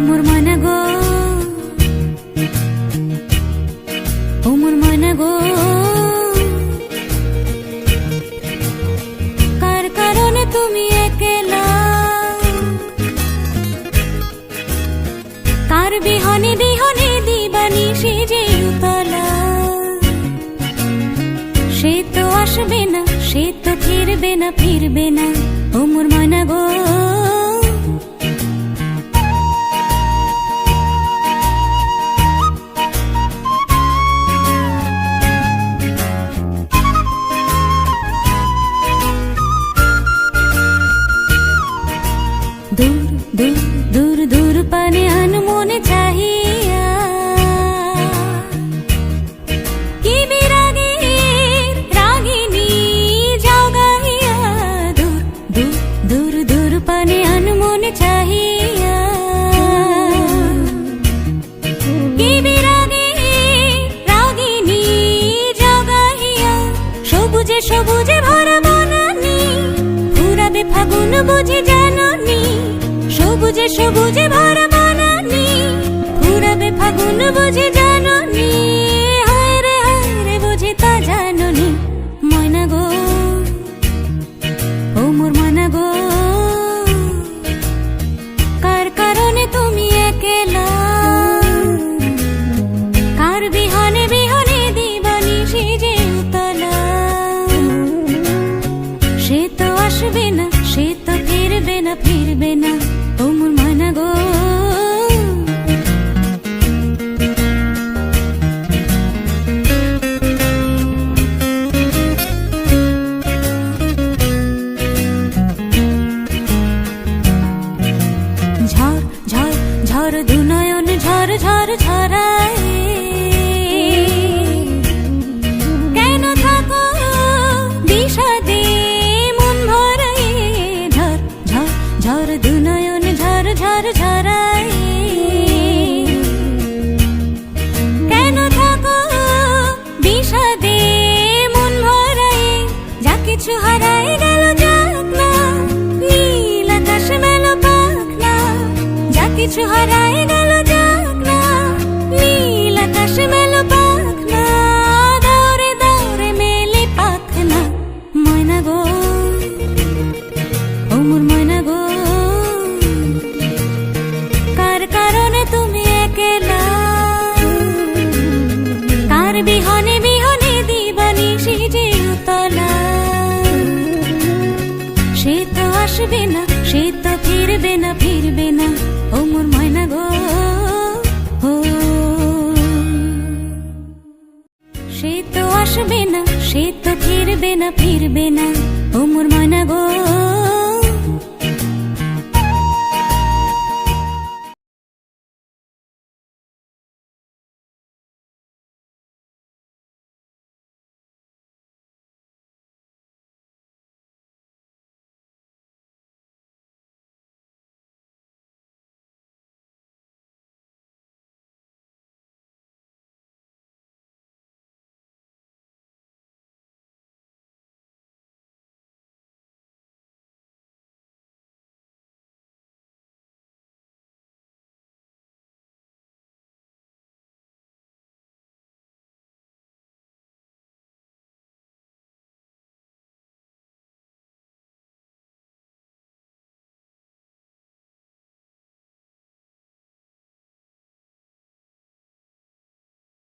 মোর ময়না গো, ও মোর ময়না গো, কার কারণে তুমি একলা, কার বিহনে বিহনে দিবানিশি যে উতলা। সে তো আসবে না, সে তো ফিরবে না, ফিরবে না, ও মোর ময়না গো। দূর দূর দূর দূর পানে আনমনে চাহিয়া, কি বিরাগের রাগিনী যাও গাহিয়া। দূর দূর দূর দূর পানে আনমনে চাহিয়া, কি বিরাগের রাগিনী যাও গাহিয়া। সবুজে সবুজে ভরা বনানী, ফুরাবে ফাগুন বুঝি জাননি। সবুজে সবুজে ভরা বনানী, ফুরাবে ফাগুন বুঝি জাননি। হায় রে বুঝি তা জাননি। ময়না গো, ও মোর ময়না গো, কার কারণে তুমি একলা, কার বিহনে বিহনে দিবানিশি যে উতলা। সে তো আসবে না, সে তো ফিরবে না, ফিরবে না, ও মোর ময়না গো। ঝড় ঝড় ঝড় দুনয়ন ঝড় ঝড় ঝরায়, কেন থাকো বিষাদে মন ভরায়। ঝড় ঝড় ঝড় দুনয়ন ঝড় ঝড় ঝরায়, কেন থাকো বিষাদে মন ভরায়। যা কিছু হারায় গেল যাক না, নীল আকাশ মেলো পাখ না। যা কিছু হারায় গেল যাক না, নীল আকাশ মেলো পাখ না। দৌড়ে দৌড়ে মেলে পাখ না। ময়না গো, ও মোর ময়না গো, কার কারণে তুমি একলা, কার বিহনে বিহনে দিবানিশি যে উতলা। সে তো আসবে না, সে তো ফিরবে না, ফিরবে না, ও মোর ময়না গো। সে তো আসবে না, সে তো ফিরবে না, ফিরবে না, ও মোর ময়না গো।